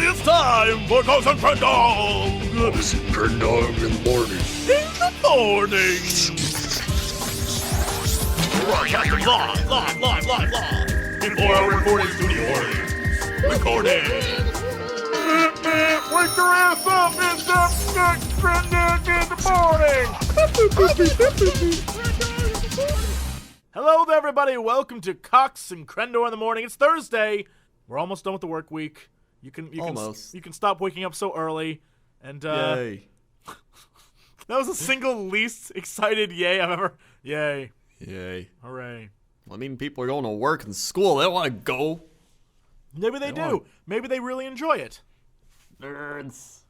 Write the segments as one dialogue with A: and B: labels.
A: it's time for Cox and Crendor.
B: Cox and Crendor in the morning.
A: In the morning. Broadcasting live. In 4-hour recording studio audience. Recording. Wake your ass up, it's the Crendor in the morning. Hello there, everybody. Welcome to Cox and Crendor in the morning. It's Thursday. We're almost done with the work week. You can stop waking up so early. And
B: Yay.
A: That was the single least excited yay I've ever. Yay.
B: Yay.
A: Hooray.
B: I mean, people are going to work and school. They don't want to go.
A: Maybe they do. Maybe they really enjoy it.
B: Nerds.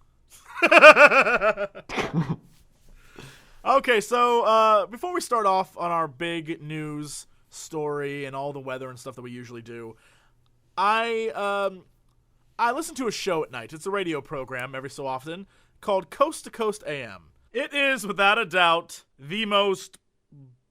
A: Okay, so before we start off on our big news story and all the weather and stuff that we usually do, I listen to a show at night. It's a radio program every so often called Coast to Coast AM. It is, without a doubt, the most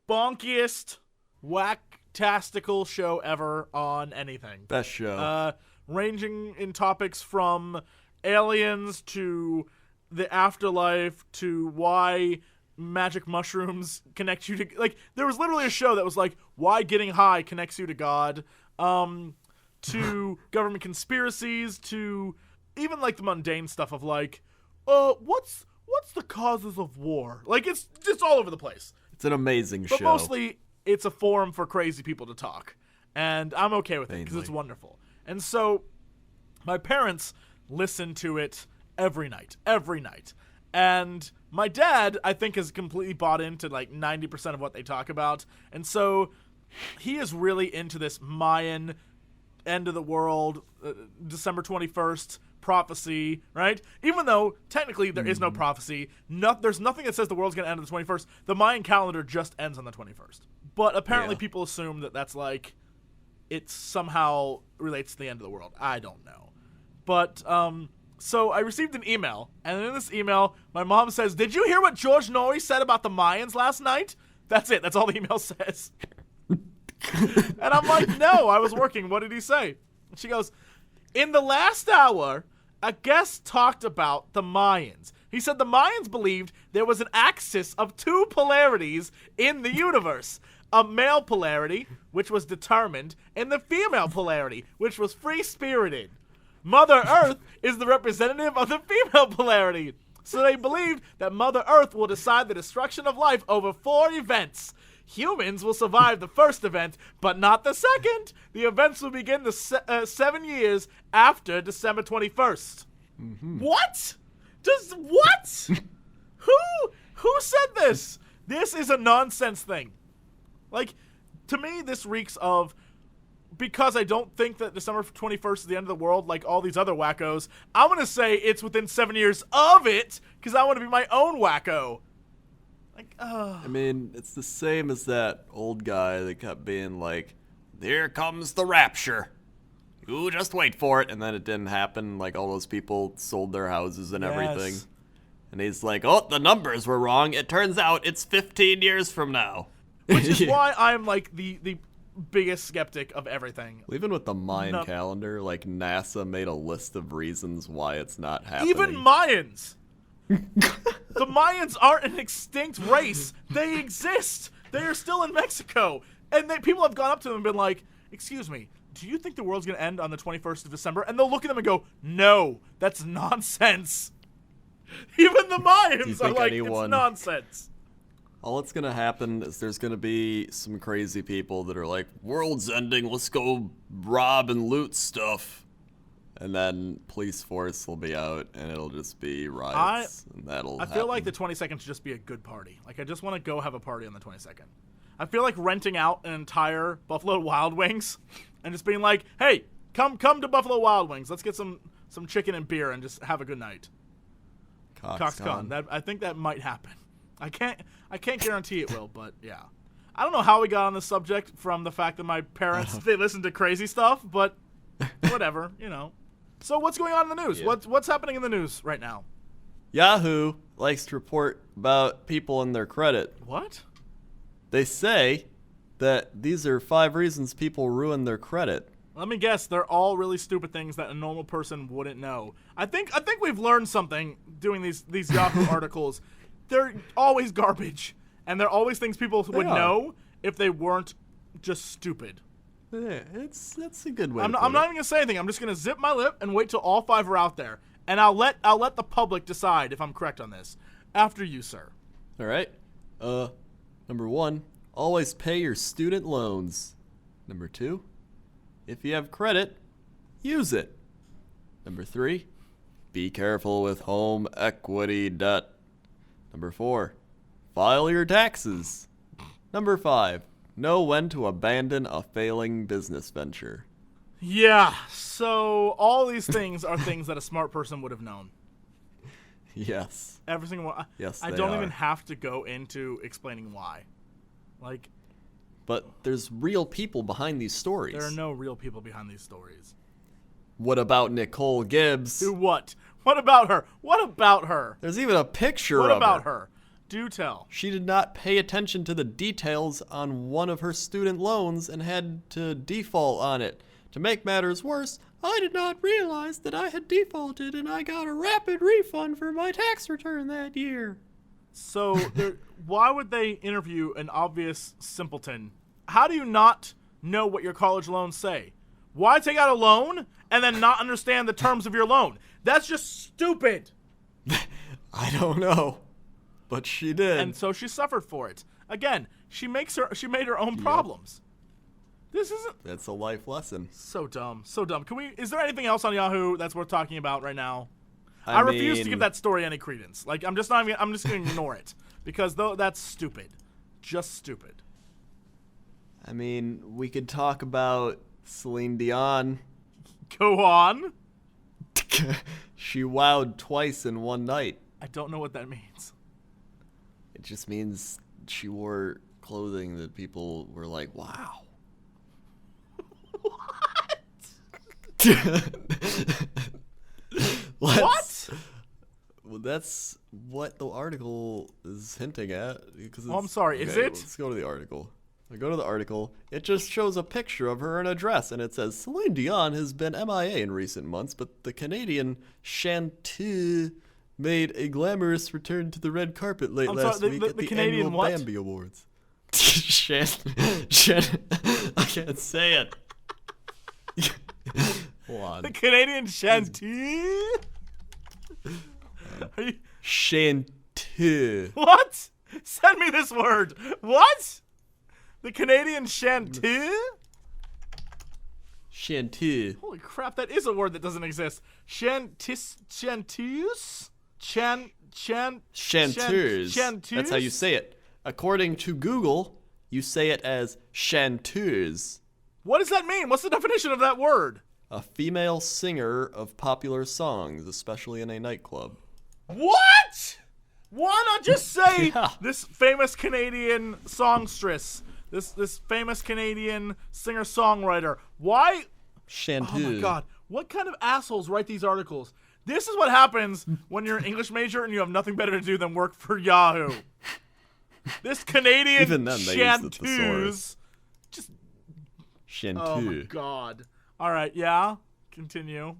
A: bonkiest, whack-tastical show ever on anything.
B: Best show.
A: Ranging in topics from aliens to the afterlife to why magic mushrooms connect you to, like, there was literally a show that was like, why getting high connects you to God, to government conspiracies, to even like the mundane stuff of like, what's the causes of war? Like, it's just all over the place.
B: It's an amazing show.
A: But mostly it's a forum for crazy people to talk, and I'm okay with it because it's wonderful. And so my parents listen to it every night. And my dad, I think, has completely bought into like 90% of what they talk about. And so he is really into this Mayan end of the world, December 21st prophecy, right? Even though technically there is no prophecy, there's nothing that says the world's going to end on the 21st. The Mayan calendar just ends on the 21st. But apparently people assume that that's like, it somehow relates to the end of the world. I don't know. But, so I received an email, and in this email, my mom says, "Did you hear what George Norrie said about the Mayans last night?" That's it. That's all the email says. And I'm like, no, I was working. What did he say? And she goes, "In the last hour, a guest talked about the Mayans. He said the Mayans believed there was an axis of two polarities in the universe. A male polarity, which was determined, and the female polarity, which was free-spirited. Mother Earth is the representative of the female polarity. So they believed that Mother Earth will decide the destruction of life over 4 events. Humans will survive the first event, but not the second. The events will begin the 7 years after December 21st. Mm-hmm. What? What? Who said this? This is a nonsense thing. Like, to me, this reeks of, because I don't think that December 21st is the end of the world like all these other wackos, I'm going to say it's within 7 years of it, because I want to be my own wacko. Like,
B: I mean, it's the same as that old guy that kept being like, "Here comes the rapture. You just wait for it." And then it didn't happen. Like, all those people sold their houses and everything. And he's like, "Oh, the numbers were wrong. It turns out it's 15 years from now."
A: Which is why I'm like the biggest skeptic of everything.
B: Even with the Mayan calendar, like, NASA made a list of reasons why it's not happening.
A: Even Mayans. The Mayans aren't an extinct race. They exist. They are still in Mexico. And people have gone up to them and been like, "Excuse me, do you think the world's going to end on the 21st of December? And they'll look at them and go, "No, that's nonsense." Even the Mayans are like, it's nonsense.
B: All that's going to happen is there's going to be some crazy people that are like, "World's ending, let's go rob and loot stuff." And then police force will be out, and it'll just be riots, and that'll happen.
A: I feel like the 22nd should just be a good party. Like, I just want to go have a party on the 22nd. I feel like renting out an entire Buffalo Wild Wings and just being like, "Hey, come to Buffalo Wild Wings. Let's get some chicken and beer and just have a good night." CoxCon. I think that might happen. I can't guarantee it will, but yeah. I don't know how we got on this subject from the fact that my parents, they listen to crazy stuff, but whatever, you know. So what's going on in the news? Yeah. What's happening in the news right now?
B: Yahoo likes to report about people and their credit.
A: What?
B: They say that these are 5 reasons people ruin their credit.
A: Let me guess, they're all really stupid things that a normal person wouldn't know. I think we've learned something doing these Yahoo articles. They're always garbage, and they're always things people would know if they weren't just stupid.
B: Yeah, that's a good way.
A: I'm not even gonna say anything. I'm just gonna zip my lip and wait till all 5 are out there, and I'll let the public decide if I'm correct on this. After you, sir.
B: All right. Number 1, always pay your student loans. Number 2, if you have credit, use it. Number 3, be careful with home equity debt. Number 4, file your taxes. Number 5, know when to abandon a failing business venture.
A: Yeah, so all these things are things that a smart person would have known.
B: Yes.
A: Every single one.
B: Yes,
A: I don't even have to go into explaining why. Like,
B: but there's real people behind these stories.
A: there are no real people behind these stories.
B: What about Nicole Gibbs?
A: Do what? What about her? What about her?
B: There's even a picture
A: What
B: of
A: about
B: her.
A: her? Do tell.
B: She did not pay attention to the details on one of her student loans and had to default on it. To make matters worse, I did not realize that I had defaulted and I got a rapid refund for my tax return that year.
A: So, why would they interview an obvious simpleton? How do you not know what your college loans say? Why take out a loan and then not understand the terms of your loan? That's just stupid.
B: I don't know, but she did.
A: And so she suffered for it. Again, she made her own problems. This isn't.
B: That's a life lesson.
A: So dumb. So dumb. Is there anything else on Yahoo that's worth talking about right now? I refuse to give that story any credence. Like, I'm just going to ignore it because that's stupid. Just stupid.
B: I mean, we could talk about Celine Dion.
A: Go on.
B: She wowed twice in one night.
A: I don't know what that means.
B: It just means she wore clothing that people were like, wow.
A: What?
B: Well, that's what the article is hinting at.
A: I'm sorry. Is it?
B: Let's go to the article. I go to the article. It just shows a picture of her in a dress, and it says, Celine Dion has been MIA in recent months, but the Canadian chanteuse made a glamorous return to the red carpet last week at the
A: Canadian
B: annual
A: what?
B: Bambi Awards. I can't say it. Hold on.
A: The Canadian chanteuse?
B: Chanteuse.
A: What? Send me this word. What? The Canadian chanteuse?
B: Chanteuse.
A: Holy crap, that is a word that doesn't exist. Chanteuse?
B: Chanteuse. That's how you say it. According to Google, you say it as chanteuse.
A: What does that mean? What's the definition of that word?
B: A female singer of popular songs, especially in a nightclub.
A: What? Why not just say this famous Canadian songstress, this famous Canadian singer-songwriter? Why?
B: Chanteuse.
A: Oh my god, what kind of assholes write these articles? This is what happens when you're an English major and you have nothing better to do than work for Yahoo. This Canadian
B: Even then, they used the
A: chanteuse. Just.
B: Chanteuse.
A: Oh my god. All right, yeah. Continue.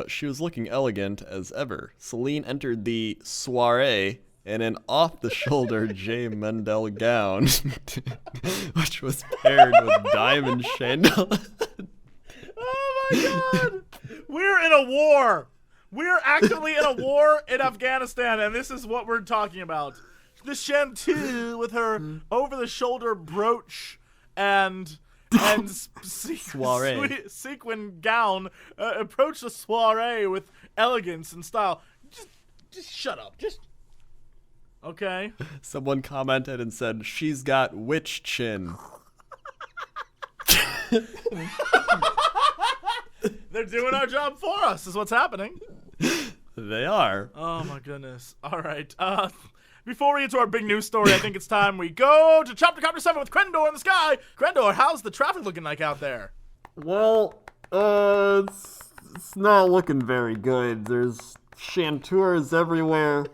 B: She was looking elegant as ever. Celine entered the soiree in an off-the-shoulder J. Mendel gown, which was paired with diamond chandelier.
A: Oh my god! We're in a war. We're actively in a war in Afghanistan, and this is what we're talking about. The chanteuse with her over-the-shoulder brooch and sequin gown approached the soiree with elegance and style. Just shut up. Just okay.
B: Someone commented and said, "She's got witch chin."
A: They're doing our job for us, is what's happening.
B: They are.
A: Oh my goodness. All right. Before we get to our big news story, I think it's time we go to Chapter 7 with Crendor in the sky. Crendor, how's the traffic looking like out there?
B: Well, it's not looking very good. There's chanteurs everywhere.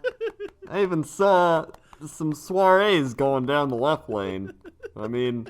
B: I even saw some soirees going down the left lane. I mean,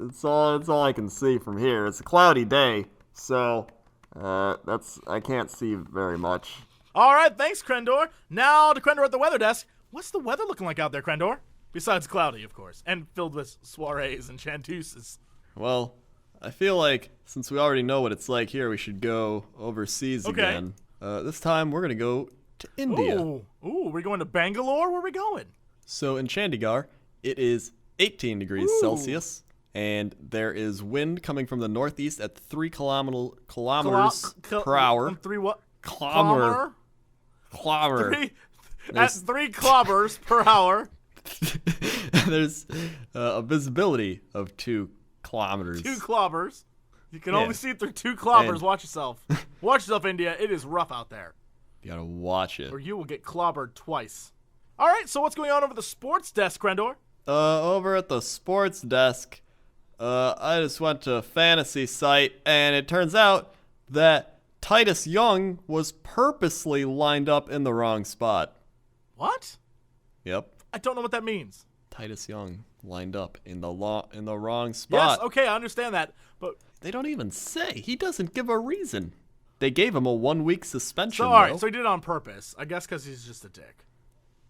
B: it's all I can see from here. It's a cloudy day, so I can't see very much.
A: All right, thanks, Crendor. Now to Crendor at the weather desk. What's the weather looking like out there, Crendor? Besides cloudy, of course, and filled with soirees and chanteuses.
B: Well, I feel like since we already know what it's like here, we should go overseas again. This time we're gonna go to India.
A: Ooh, we're going to Bangalore? Where are we going?
B: So in Chandigarh, it is 18 degrees Celsius, and there is wind coming from the northeast at 3 kilometers per hour.
A: 3 what?
B: Kilometer.
A: At 3 kilometers per hour.
B: There's a visibility of 2 kilometers.
A: 2 kilometers. You can only see through 2 kilometers. Watch yourself. Watch yourself, India. It is rough out there.
B: You gotta watch it.
A: Or you will get clobbered twice. All right, so what's going on over the sports desk, Crendor?
B: Over at the sports desk, I just went to a fantasy site, and it turns out that Titus Young was purposely lined up in the wrong spot.
A: What?
B: Yep.
A: I don't know what that means.
B: Titus Young lined up in the wrong spot.
A: Yes, okay, I understand that, but
B: they don't even say. He doesn't give a reason. They gave him a 1-week suspension.
A: So, all right, so he did it on purpose. I guess because he's just a dick.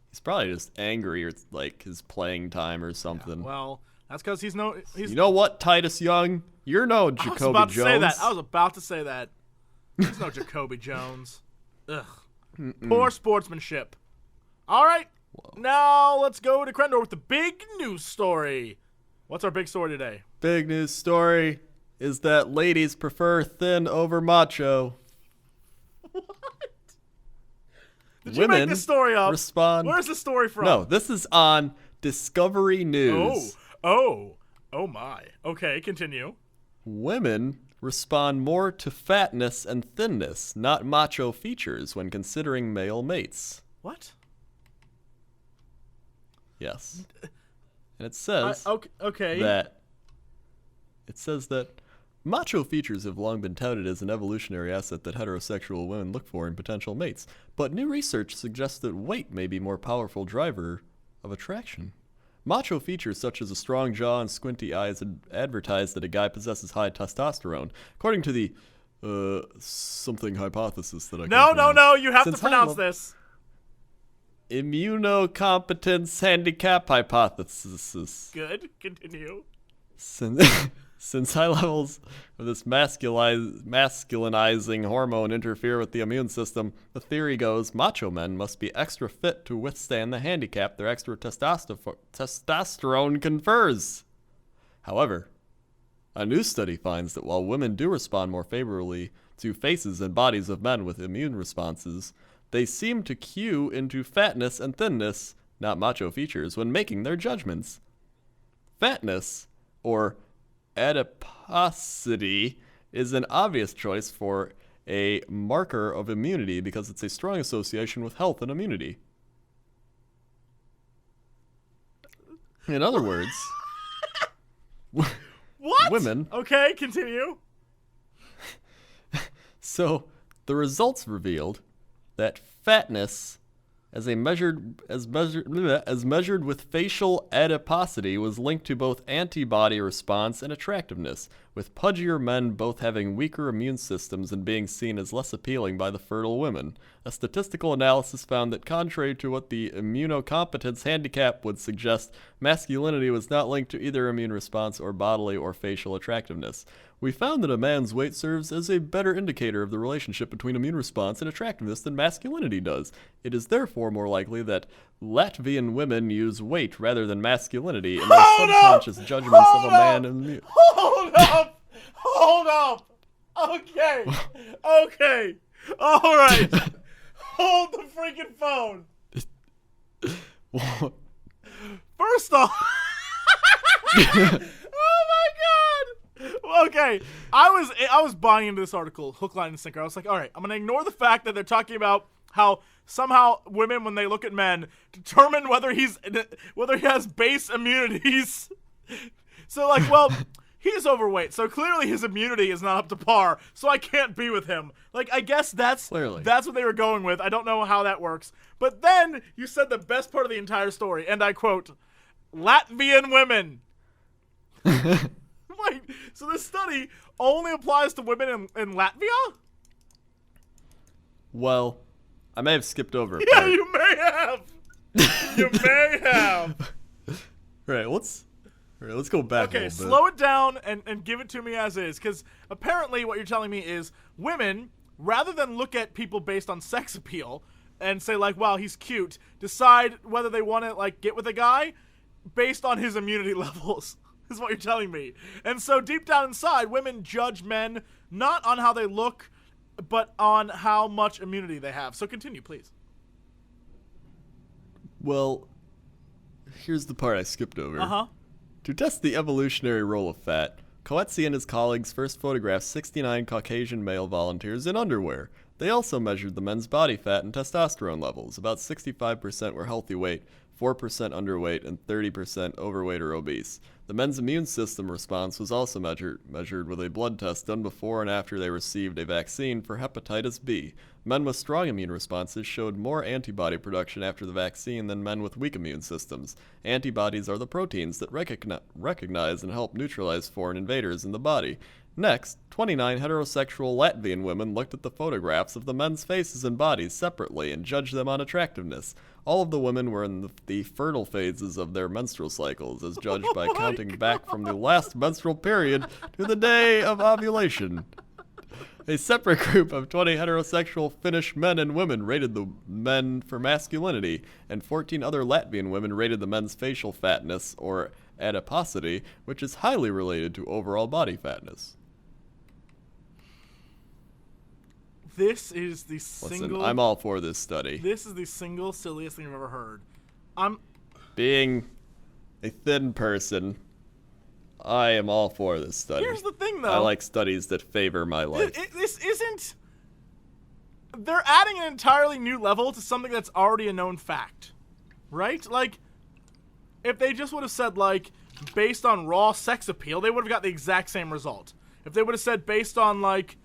B: He's probably just angry, or it's like his playing time or something.
A: Yeah, well, that's because he's.
B: You know what, Titus Young? You're no Jacoby Jones.
A: I was about to say that. He's no Jacoby Jones. Ugh. Poor sportsmanship. All right, now let's go to Crendor with the big news story. What's our big story today?
B: Big news story is that ladies prefer thin over macho.
A: What? Did you make this story up? Where's the story from?
B: No, this is on Discovery News.
A: Oh my. Okay, continue.
B: Women respond more to fatness and thinness, not macho features, when considering male mates.
A: What?
B: Yes. And it says
A: okay.
B: that macho features have long been touted as an evolutionary asset that heterosexual women look for in potential mates, but new research suggests that weight may be a more powerful driver of attraction. Macho features such as a strong jaw and squinty eyes advertise that a guy possesses high testosterone, according to the something hypothesis that I
A: No, you have to pronounce this.
B: Immunocompetence handicap hypothesis.
A: Good, continue.
B: Since high levels of this masculinizing hormone interfere with the immune system, the theory goes macho men must be extra fit to withstand the handicap their extra testosterone confers. However, a new study finds that while women do respond more favorably to faces and bodies of men with immune responses, they seem to cue into fatness and thinness, not macho features, when making their judgments. Fatness, or adiposity, is an obvious choice for a marker of immunity because it's a strong association with health and immunity. In other words,
A: what?
B: Women.
A: Okay, continue.
B: So, the results revealed that fatness, as measured with facial adiposity, was linked to both antibody response and attractiveness, with pudgier men both having weaker immune systems and being seen as less appealing by the fertile women. A statistical analysis found that, contrary to what the immunocompetence handicap would suggest, masculinity was not linked to either immune response or bodily or facial attractiveness. We found that a man's weight serves as a better indicator of the relationship between immune response and attractiveness than masculinity does. It is therefore more likely that Latvian women use weight rather than masculinity in their subconscious judgments of a man.
A: Hold up! Okay. All right. Hold the freaking phone. First off, oh my god. Okay, I was buying into this article, hook, line, and sinker. I was like, all right, I'm gonna ignore the fact that they're talking about how somehow women, when they look at men, determine whether he has base immunities. So like, well, he's overweight, so clearly his immunity is not up to par. So I can't be with him. Like, I guess that's what they were going with. I don't know how that works. But then you said the best part of the entire story, and I quote, Latvian women. Wait, so this study only applies to women in Latvia?
B: Well, I may have skipped over a
A: Yeah,
B: part.
A: you may have. You may have.
B: Right, let's go back a
A: Okay,
B: little bit.
A: slow it down and give it to me as is. Because apparently what you're telling me is women, rather than look at people based on sex appeal and say, like, wow, he's cute, decide whether they want to, like, get with a guy based on his immunity levels. Is what you're telling me. And so deep down inside, women judge men not on how they look, but on how much immunity they have. So continue, please.
B: Well, here's the part I skipped over.
A: Uh-huh.
B: To test the evolutionary role of fat, Coetzee and his colleagues first photographed 69 Caucasian male volunteers in underwear. They also measured the men's body fat and testosterone levels. About 65% were healthy weight, 4% underweight, and 30% overweight or obese. The men's immune system response was also measured with a blood test done before and after they received a vaccine for hepatitis B. Men with strong immune responses showed more antibody production after the vaccine than men with weak immune systems. Antibodies are the proteins that recognize and help neutralize foreign invaders in the body. Next, 29 heterosexual Latvian women looked at the photographs of the men's faces and bodies separately and judged them on attractiveness. All of the women were in the fertile phases of their menstrual cycles, as judged by counting back from the last menstrual period to the day of ovulation. A separate group of 20 heterosexual Finnish men and women rated the men for masculinity, and 14 other Latvian women rated the men's facial fatness, or adiposity, which is highly related to overall body fatness.
A: This is the single...
B: Listen, I'm all for this study.
A: This is the single silliest thing I've ever heard.
B: Being a thin person, I am all for this study.
A: Here's the thing, though.
B: I like studies that favor my life.
A: This isn't... They're adding an entirely new level to something that's already a known fact. Right? Like, if they just would have said, like, based on raw sex appeal, they would have got the exact same result. If they would have said based on, like...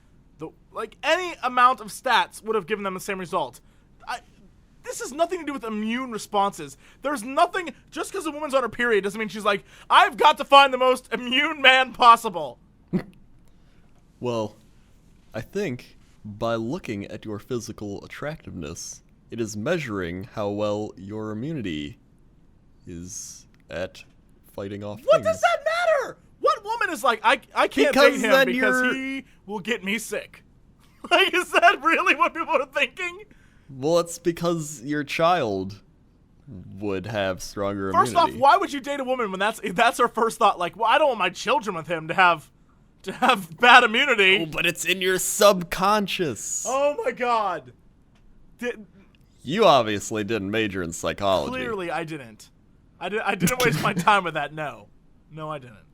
A: any amount of stats would have given them the same result. This has nothing to do with immune responses. There's nothing, just because a woman's on her period doesn't mean she's like, I've got to find the most immune man possible.
B: Well, I think by looking at your physical attractiveness, it is measuring how well your immunity is at fighting off
A: What
B: things.
A: does that matter? What woman is like, I can't
B: Because
A: date him
B: then
A: because he will get me sick? Like, is that really what people are thinking?
B: Well, it's because your child would have stronger
A: First
B: immunity.
A: off, why would you date a woman when that's her first thought? Like, well, I don't want my children with him to have bad immunity.
B: Oh, but it's in your subconscious.
A: Oh my God.
B: You obviously didn't major in psychology.
A: Clearly, I didn't. I didn't waste my time with that. No, I didn't.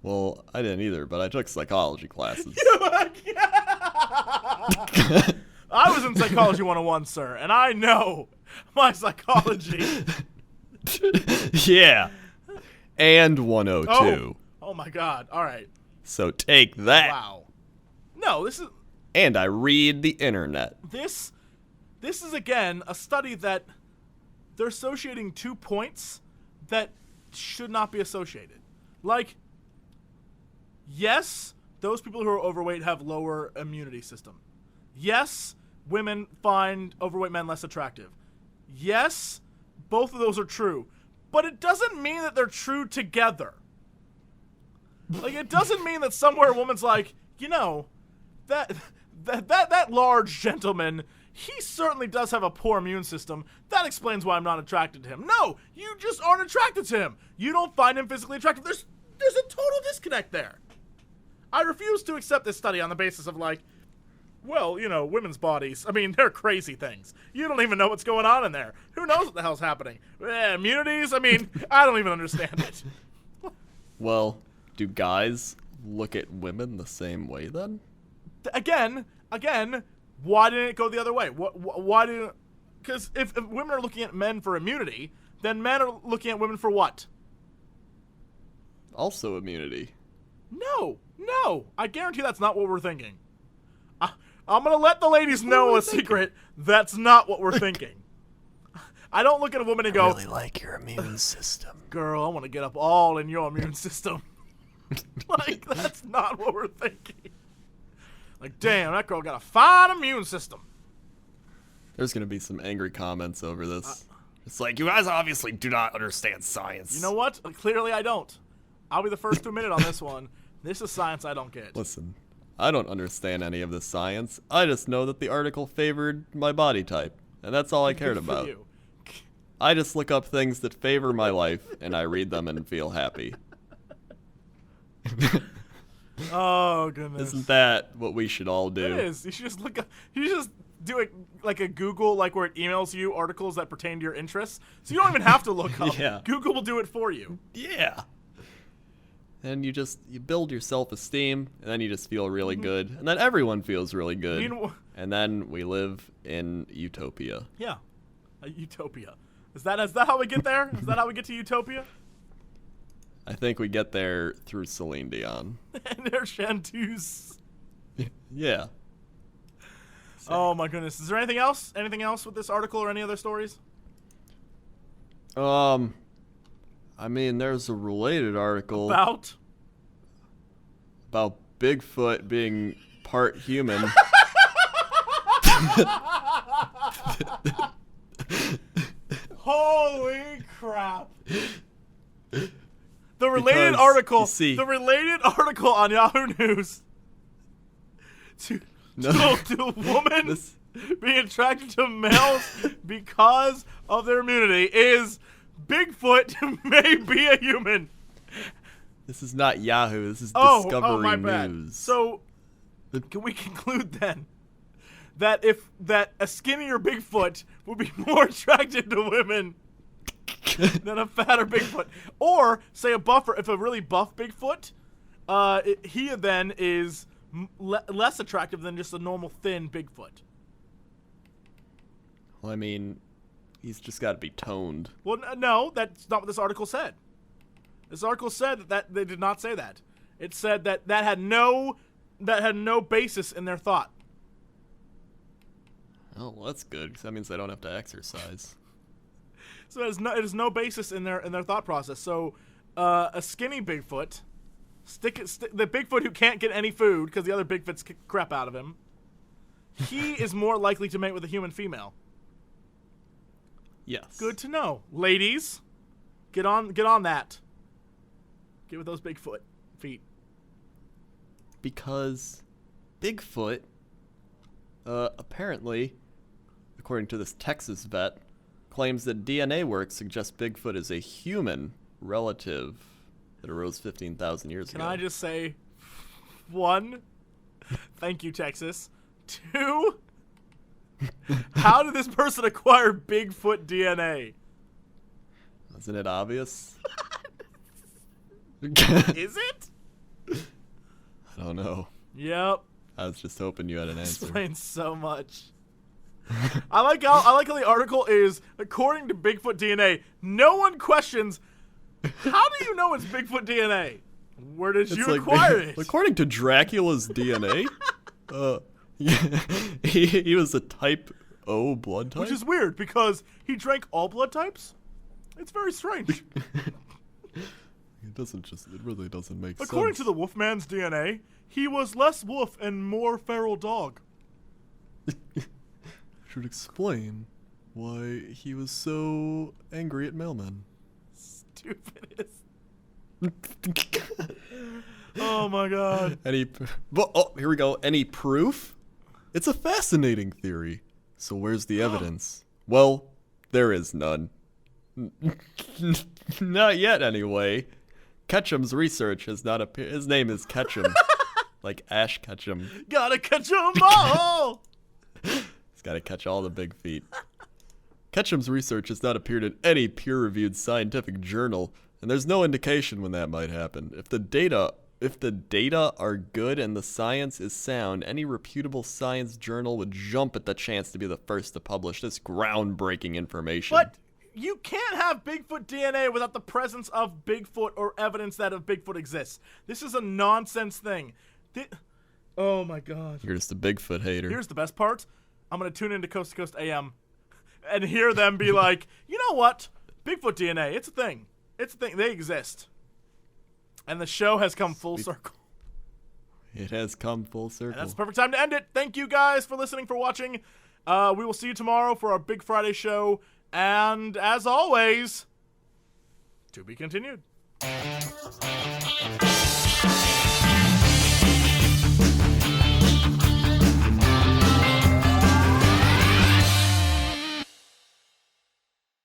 B: Well, I didn't either, but I took psychology classes.
A: I was in Psychology 101, sir, and I know my psychology.
B: Yeah. And 102.
A: Oh my God. All right.
B: So take that.
A: Wow. No, this is...
B: And I read the internet.
A: This is, again, a study that they're associating 2 points that should not be associated. Like, yes, those people who are overweight have lower immunity system. Yes, women find overweight men less attractive. Yes, both of those are true. But it doesn't mean that they're true together. Like, it doesn't mean that somewhere a woman's like, you know, that large gentleman, he certainly does have a poor immune system. That explains why I'm not attracted to him. No, you just aren't attracted to him. You don't find him physically attractive. There's a total disconnect there. I refuse to accept this study on the basis of, like, well, you know, women's bodies, I mean, they're crazy things. You don't even know what's going on in there. Who knows what the hell's happening? Immunities? I mean, I don't even understand it.
B: Well, do guys look at women the same way then?
A: Again, why didn't it go the other way? Why didn't... Because if women are looking at men for immunity, then men are looking at women for what?
B: Also immunity.
A: No. I guarantee that's not what we're thinking. I'm going to let the ladies know a secret. That's not what we're thinking. I don't look at a woman and go,
B: I really like your immune system.
A: girl, I want to get up all in your immune system. Like, that's not what we're thinking. Like, damn, that girl got a fine immune system.
B: There's going to be some angry comments over this. It's like, you guys obviously do not understand science.
A: You know what? Clearly I don't. I'll be the first to admit it on this one. This is science I don't get.
B: Listen, I don't understand any of this science. I just know that the article favored my body type, and that's all I cared
A: Good for
B: about.
A: you.
B: I just look up things that favor my life, and I read them and feel happy.
A: Oh, goodness.
B: Isn't that what we should all do?
A: It is. You should just look up. You should just do it like a Google, like where it emails you articles that pertain to your interests. So you don't even have to look up.
B: Yeah.
A: Google will do it for you.
B: Yeah. And you build your self-esteem, and then you just feel really good, and then everyone feels really good, and then we live in utopia.
A: Yeah, a utopia. Is that how we get there? Is that how we get to utopia?
B: I think we get there through Celine Dion.
A: And their chanteuse.
B: Yeah.
A: Oh my goodness. Is there anything else? Anything else with this article or any other stories?
B: I mean, there's a related article
A: About
B: Bigfoot being part human.
A: Holy crap. The related article on Yahoo News to a woman being attracted to males because of their immunity is Bigfoot may be a human.
B: This is not Yahoo. This is Discovery
A: my bad.
B: News.
A: So, can we conclude then that a skinnier Bigfoot would be more attracted to women than a fatter Bigfoot? Or say if a really buff Bigfoot, he then is less attractive than just a normal thin Bigfoot.
B: Well, I mean, he's just got to be toned.
A: Well, no, that's not what this article said. This article said that they did not say that. It said that had no basis in their thought.
B: Oh, well, that's good, because that means they don't have to exercise.
A: So it has no basis in their thought process. So a skinny Bigfoot, the Bigfoot who can't get any food because the other Bigfoots kick crap out of him, he is more likely to mate with a human female.
B: Yes.
A: Good to know, ladies. Get on that. Get with those Bigfoot feet.
B: Because Bigfoot, apparently, according to this Texas vet, claims that DNA work suggests Bigfoot is a human relative that arose 15,000 years ago.
A: Can I just say, 1, thank you, Texas. 2, how did this person acquire Bigfoot DNA?
B: Isn't it obvious?
A: Is it?
B: I don't know.
A: Yep.
B: I was just hoping you had an answer.
A: Explains so much. I like how the article is, according to Bigfoot DNA, no one questions, how do you know it's Bigfoot DNA? Where did you acquire it?
B: According to Dracula's DNA, he was a type O blood type.
A: Which is weird, because he drank all blood types? It's very strange.
B: It really doesn't make sense.
A: According to the Wolfman's DNA, he was less wolf and more feral dog.
B: Should explain why he was so angry at mailmen.
A: Stupidest. Oh my god.
B: Here we go. Any proof? It's a fascinating theory. So where's the evidence? Well, there is none. Not yet, anyway. Ketchum's research has not appeared. His name is Ketchum. Like Ash Ketchum.
A: Gotta catch 'em all!
B: He's gotta catch all the big feet. Ketchum's research has not appeared in any peer-reviewed scientific journal, and there's no indication when that might happen. If the data are good and the science is sound, any reputable science journal would jump at the chance to be the first to publish this groundbreaking information.
A: But you can't have Bigfoot DNA without the presence of Bigfoot or evidence that a Bigfoot exists. This is a nonsense thing. Oh my god.
B: You're just a Bigfoot hater.
A: Here's the best part. I'm going to tune into Coast to Coast AM and hear them be like, you know what? Bigfoot DNA, it's a thing. It's a thing. They exist. And the show has come full circle.
B: It has come full circle.
A: And that's the perfect time to end it. Thank you guys for listening, for watching. We will see you tomorrow for our Big Friday show. And as always, to be continued.